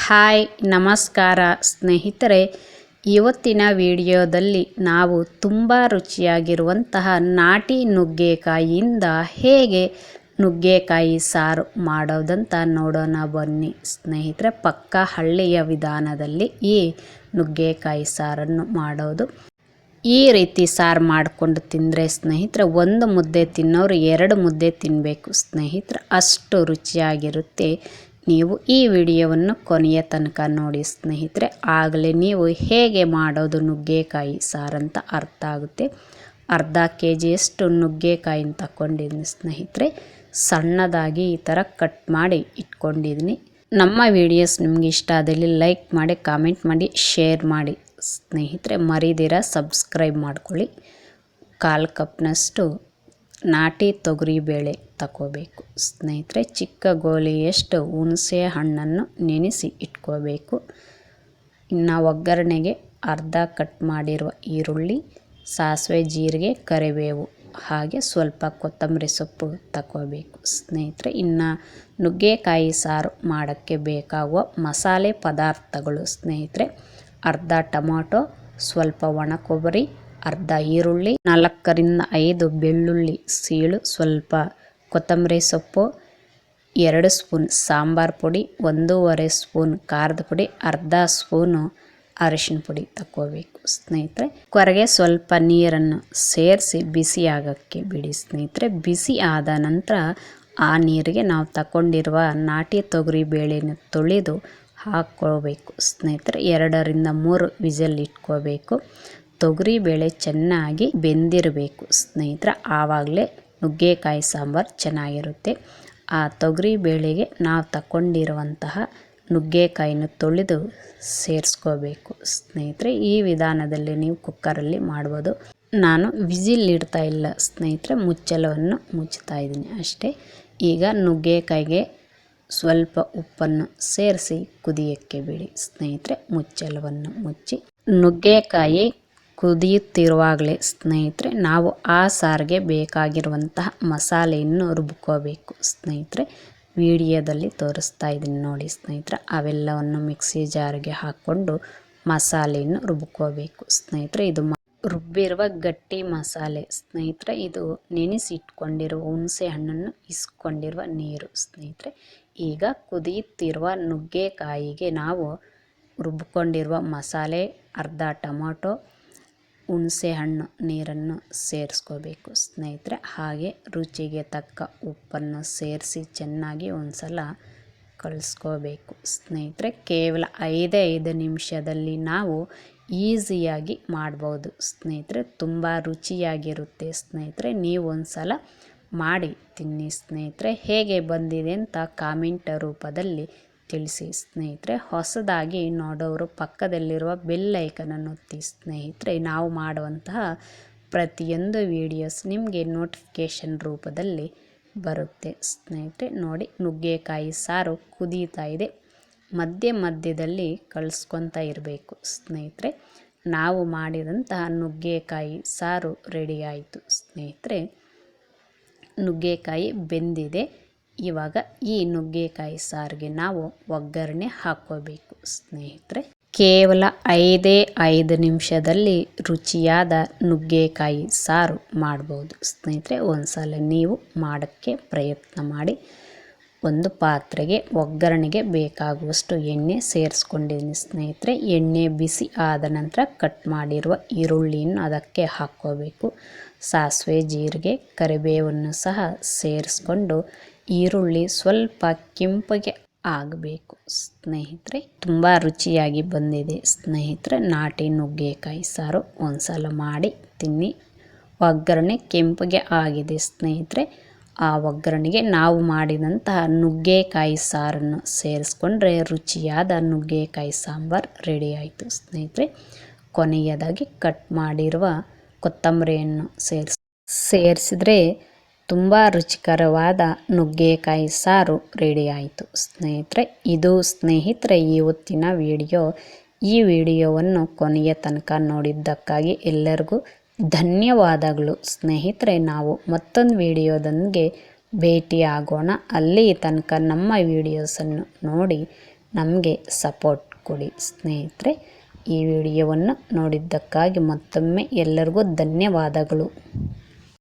Hi ನಮಸ್ಕಾರ ಸ್ನೇಹಿತರೆ, ಇವತ್ತಿನ ವಿಡಿಯೋದಲ್ಲಿ ನಾವು ತುಂಬ ರುಚಿಯಾಗಿರುವಂತಹ ನಾಟಿ ನುಗ್ಗೆಕಾಯಿಯಿಂದ ಹೇಗೆ ನುಗ್ಗೆಕಾಯಿ ಸಾರು ಮಾಡೋದಂತ ನೋಡೋಣ ಬನ್ನಿ ಸ್ನೇಹಿತರೆ. ಪಕ್ಕ ಹಳ್ಳಿಯ ವಿಧಾನದಲ್ಲಿ ಈ ನುಗ್ಗೆಕಾಯಿ ಸಾರನ್ನು ಮಾಡೋದು. ಈ ರೀತಿ ಸಾರು ಮಾಡಿಕೊಂಡು ತಿಂದರೆ ಸ್ನೇಹಿತರೆ, ಒಂದು ಮುದ್ದೆ ತಿನ್ನೋರು 2 ಮುದ್ದೆ ತಿನ್ನಬೇಕು ಸ್ನೇಹಿತರೆ, ಅಷ್ಟು ರುಚಿಯಾಗಿರುತ್ತೆ. ನೀವು ಈ ವಿಡಿಯೋವನ್ನು ಕೊನೆಯ ತನಕ ನೋಡಿ ಸ್ನೇಹಿತರೆ, ಆಗಲೇ ನೀವು ಹೇಗೆ ಮಾಡೋದು ನುಗ್ಗೆಕಾಯಿ ಸಾರಂತ ಅರ್ಥ ಆಗುತ್ತೆ. ಅರ್ಧ KGಯಷ್ಟು ನುಗ್ಗೆಕಾಯಿನ ತಗೊಂಡಿದ್ದೀನಿ ಸ್ನೇಹಿತರೆ. ಸಣ್ಣದಾಗಿ ಈ ಥರ ಕಟ್ ಮಾಡಿ ಇಟ್ಕೊಂಡಿದ್ದೀನಿ. ನಮ್ಮ ವಿಡಿಯೋಸ್ ನಿಮ್ಗೆ ಇಷ್ಟ ಆದಲ್ಲಿ ಲೈಕ್ ಮಾಡಿ, ಕಾಮೆಂಟ್ ಮಾಡಿ, ಶೇರ್ ಮಾಡಿ ಸ್ನೇಹಿತರೆ. ಮರಿದಿರ ಸಬ್ಸ್ಕ್ರೈಬ್ ಮಾಡ್ಕೊಳ್ಳಿ. 1/4 ಕಪ್ನಷ್ಟು ನಾಟಿ ತೊಗರಿಬೇಳೆ ತಗೋಬೇಕು ಸ್ನೇಹಿತರೆ. ಚಿಕ್ಕ ಗೋಲಿಯಷ್ಟು ಹುಣಸೆ ಹಣ್ಣನ್ನು ನೆನೆಸಿ ಇಟ್ಕೋಬೇಕು. ಇನ್ನು ಒಗ್ಗರಣೆಗೆ ಅರ್ಧ ಕಟ್ ಮಾಡಿರುವ ಈರುಳ್ಳಿ, ಸಾಸಿವೆ, ಜೀರಿಗೆ, ಕರಿಬೇವು, ಹಾಗೆ ಸ್ವಲ್ಪ ಕೊತ್ತಂಬರಿ ಸೊಪ್ಪು ತಗೋಬೇಕು ಸ್ನೇಹಿತರೆ. ಇನ್ನು ನುಗ್ಗೆಕಾಯಿ ಸಾರು ಮಾಡೋಕ್ಕೆ ಬೇಕಾಗುವ ಮಸಾಲೆ ಪದಾರ್ಥಗಳು ಸ್ನೇಹಿತರೆ: ಅರ್ಧ ಟೊಮಾಟೊ, ಸ್ವಲ್ಪ ಒಣ ಕೊಬ್ಬರಿ, ಅರ್ಧ ಈರುಳ್ಳಿ, 4 ರಿಂದ 5 ಬೆಳ್ಳುಳ್ಳಿ ಸೀಳು, ಸ್ವಲ್ಪ ಕೊತ್ತಂಬರಿ ಸೊಪ್ಪು, 2 ಸ್ಪೂನ್ ಸಾಂಬಾರು ಪುಡಿ, 1.5 ಸ್ಪೂನ್ ಖಾರದ ಪುಡಿ, ಅರ್ಧ ಸ್ಪೂನು ಅರಿಶಿನ ಪುಡಿ ತಗೋಬೇಕು ಸ್ನೇಹಿತರೆ. ಕೊರಗೆ ಸ್ವಲ್ಪ ನೀರನ್ನು ಸೇರಿಸಿ ಬಿಸಿ ಆಗೋಕ್ಕೆ ಬಿಡಿ ಸ್ನೇಹಿತರೆ. ಬಿಸಿ ಆದ ನಂತರ ಆ ನೀರಿಗೆ ನಾವು ತಗೊಂಡಿರುವ ನಾಟಿ ತೊಗರಿ ಬೇಳೆನ ತೊಳೆದು ಹಾಕ್ಕೋಬೇಕು ಸ್ನೇಹಿತರೆ. 2 ರಿಂದ 3 ವಿಸಲ್ ಇಟ್ಕೋಬೇಕು. ತೊಗರಿ ಬೇಳೆ ಚೆನ್ನಾಗಿ ಬೆಂದಿರಬೇಕು ಸ್ನೇಹಿತರೆ, ಆವಾಗಲೇ ನುಗ್ಗೆಕಾಯಿ ಸಾಂಬಾರು ಚೆನ್ನಾಗಿರುತ್ತೆ. ಆ ತೊಗರಿ ಬೇಳೆಗೆ ನಾವು ತಗೊಂಡಿರುವಂತಹ ನುಗ್ಗೆಕಾಯಿನ ತೊಳೆದು ಸೇರಿಸ್ಕೋಬೇಕು ಸ್ನೇಹಿತರೆ. ಈ ವಿಧಾನದಲ್ಲಿ ನೀವು ಕುಕ್ಕರಲ್ಲಿ ಮಾಡ್ಬೋದು. ನಾನು ವಿಸಿಲ್ ಇಡ್ತಾ ಇಲ್ಲ ಸ್ನೇಹಿತರೆ, ಮುಚ್ಚಳವನ್ನು ಮುಚ್ತಾ ಇದ್ದೀನಿ ಅಷ್ಟೇ. ಈಗ ನುಗ್ಗೆಕಾಯಿಗೆ ಸ್ವಲ್ಪ ಉಪ್ಪನ್ನು ಸೇರಿಸಿ ಕುದಿಯೋಕ್ಕೆ ಬಿಡಿ ಸ್ನೇಹಿತರೆ. ಮುಚ್ಚಳವನ್ನು ಮುಚ್ಚಿ ನುಗ್ಗೆಕಾಯಿ ಕುದಿಯುತ್ತಿರುವಾಗಲೇ ಸ್ನೇಹಿತರೆ, ನಾವು ಆ ಸಾರಿಗೆ ಬೇಕಾಗಿರುವಂತಹ ಮಸಾಲೆಯನ್ನು ರುಬ್ಕೋಬೇಕು ಸ್ನೇಹಿತರೆ. ವಿಡಿಯೋದಲ್ಲಿ ತೋರಿಸ್ತಾ ಇದ್ದೀನಿ ನೋಡಿ ಸ್ನೇಹಿತರೆ. ಅವೆಲ್ಲವನ್ನು ಮಿಕ್ಸಿ ಜಾರಿಗೆ ಹಾಕ್ಕೊಂಡು ಮಸಾಲೆಯನ್ನು ರುಬ್ಕೋಬೇಕು ಸ್ನೇಹಿತರೆ. ಇದು ರುಬ್ಬಿರುವ ಗಟ್ಟಿ ಮಸಾಲೆ ಸ್ನೇಹಿತರೆ. ಇದು ನೆನೆಸಿಟ್ಕೊಂಡಿರುವ ಹುಣಸೆ ಹಣ್ಣನ್ನು ಇಸ್ಕೊಂಡಿರುವ ನೀರು ಸ್ನೇಹಿತರೆ. ಈಗ ಕುದಿಯುತ್ತಿರುವ ನುಗ್ಗೆಕಾಯಿಗೆ ನಾವು ರುಬ್ಕೊಂಡಿರುವ ಮಸಾಲೆ, ಅರ್ಧ ಟೊಮಾಟೊ, ಹುಣಸೆ ಹಣ್ಣು ನೀರನ್ನು ಸೇರಿಸ್ಕೋಬೇಕು ಸ್ನೇಹಿತರೆ. ಹಾಗೆ ರುಚಿಗೆ ತಕ್ಕ ಉಪ್ಪನ್ನು ಸೇರಿಸಿ ಚೆನ್ನಾಗಿ ಒಂದ್ಸಲ ಕಲಿಸ್ಕೋಬೇಕು ಸ್ನೇಹಿತರೆ. ಕೇವಲ 5 ನಿಮಿಷದಲ್ಲಿ ನಾವು ಈಸಿಯಾಗಿ ಮಾಡ್ಬೋದು ಸ್ನೇಹಿತರೆ. ತುಂಬ ರುಚಿಯಾಗಿರುತ್ತೆ ಸ್ನೇಹಿತರೆ. ನೀವು ಒಂದ್ಸಲ ಮಾಡಿ ತಿನ್ನಿ ಸ್ನೇಹಿತರೆ. ಹೇಗೆ ಬಂದಿದೆ ಅಂತ ಕಾಮೆಂಟ್ ರೂಪದಲ್ಲಿ ತಿಳಿಸಿ ಸ್ನೇಹಿತರೆ. ಹೊಸದಾಗಿ ನೋಡೋರು ಪಕ್ಕದಲ್ಲಿರುವ ಬೆಲ್ ಐಕನನ್ನು ಒತ್ತಿ ಸ್ನೇಹಿತರೆ. ನಾವು ಮಾಡುವಂತಹ ಪ್ರತಿಯೊಂದು ವಿಡಿಯೋಸ್ ನಿಮಗೆ ನೋಟಿಫಿಕೇಷನ್ ರೂಪದಲ್ಲಿ ಬರುತ್ತೆ ಸ್ನೇಹಿತರೆ. ನೋಡಿ, ನುಗ್ಗೆಕಾಯಿ ಸಾರು ಕುದೀತಾ ಇದೆ. ಮಧ್ಯದಲ್ಲಿ ಕಲಿಸ್ಕೊತಾ ಇರಬೇಕು ಸ್ನೇಹಿತರೆ. ನಾವು ಮಾಡಿದಂತಹ ನುಗ್ಗೆಕಾಯಿ ಸಾರು ರೆಡಿ ಆಯಿತು ಸ್ನೇಹಿತರೆ. ನುಗ್ಗೆಕಾಯಿ ಬೆಂದಿದೆ. ಇವಾಗ ಈ ನುಗ್ಗೆಕಾಯಿ ಸಾರಿಗೆ ನಾವು ಒಗ್ಗರಣೆ ಹಾಕ್ಕೋಬೇಕು ಸ್ನೇಹಿತರೆ. ಕೇವಲ 5 ನಿಮಿಷದಲ್ಲಿ ರುಚಿಯಾದ ನುಗ್ಗೆಕಾಯಿ ಸಾರು ಮಾಡ್ಬೋದು ಸ್ನೇಹಿತರೆ. ಒಂದ್ಸಲ ನೀವು ಮಾಡೋಕ್ಕೆ ಪ್ರಯತ್ನ ಮಾಡಿ. ಒಂದು ಪಾತ್ರೆಗೆ ಒಗ್ಗರಣೆಗೆ ಬೇಕಾಗುವಷ್ಟು ಎಣ್ಣೆ ಸೇರಿಸ್ಕೊಂಡಿದ್ದೀನಿ ಸ್ನೇಹಿತರೆ. ಎಣ್ಣೆ ಬಿಸಿ ಆದ ನಂತರ ಕಟ್ ಮಾಡಿರುವ ಈರುಳ್ಳಿಯನ್ನು ಅದಕ್ಕೆ ಹಾಕ್ಕೋಬೇಕು. ಸಾಸಿವೆ, ಜೀರಿಗೆ, ಕರಿಬೇವನ್ನು ಸಹ ಸೇರಿಸ್ಕೊಂಡು ಈರುಳ್ಳಿ ಸ್ವಲ್ಪ ಕೆಂಪಗೆ ಆಗಬೇಕು ಸ್ನೇಹಿತರೆ. ತುಂಬ ರುಚಿಯಾಗಿ ಬಂದಿದೆ ಸ್ನೇಹಿತರೆ ನಾಟಿ ನುಗ್ಗೆಕಾಯಿ ಸಾರು. ಒಂದ್ಸಲ ಮಾಡಿ ತಿನ್ನಿ. ಒಗ್ಗರಣೆ ಕೆಂಪಗೆ ಆಗಿದೆ ಸ್ನೇಹಿತರೆ. ಆ ಒಗ್ಗರಣೆಗೆ ನಾವು ಮಾಡಿದಂತಹ ನುಗ್ಗೆಕಾಯಿ ಸಾರನ್ನು ಸೇರಿಸ್ಕೊಂಡ್ರೆ ರುಚಿಯಾದ ನುಗ್ಗೆಕಾಯಿ ಸಾಂಬಾರು ರೆಡಿ ಆಯಿತು ಸ್ನೇಹಿತರೆ. ಕೊನೆಯದಾಗಿ ಕಟ್ ಮಾಡಿರುವ ಕೊತ್ತಂಬರಿಯನ್ನು ಸೇರಿಸಿದ್ರೆ ತುಂಬ ರುಚಿಕರವಾದ ನುಗ್ಗೆಕಾಯಿ ಸಾರು ರೆಡಿ ಆಯಿತು ಸ್ನೇಹಿತರೆ. ಇದು ಸ್ನೇಹಿತರೆ ಇವತ್ತಿನ ವಿಡಿಯೋ. ಈ ವಿಡಿಯೋವನ್ನು ಕೊನೆಯ ತನಕ ನೋಡಿದ್ದಕ್ಕಾಗಿ ಎಲ್ಲರಿಗೂ ಧನ್ಯವಾದಗಳು ಸ್ನೇಹಿತರೆ. ನಾವು ಮತ್ತೊಂದು ವಿಡಿಯೋದೊಂದಿಗೆ ಭೇಟಿ ಆಗೋಣ. ಅಲ್ಲಿ ತನಕ ನಮ್ಮ ವಿಡಿಯೋಸನ್ನು ನೋಡಿ ನಮಗೆ ಸಪೋರ್ಟ್ ಕೊಡಿ ಸ್ನೇಹಿತರೆ. ಈ ವಿಡಿಯೋವನ್ನು ನೋಡಿದ್ದಕ್ಕಾಗಿ ಮತ್ತೊಮ್ಮೆ ಎಲ್ಲರಿಗೂ ಧನ್ಯವಾದಗಳು.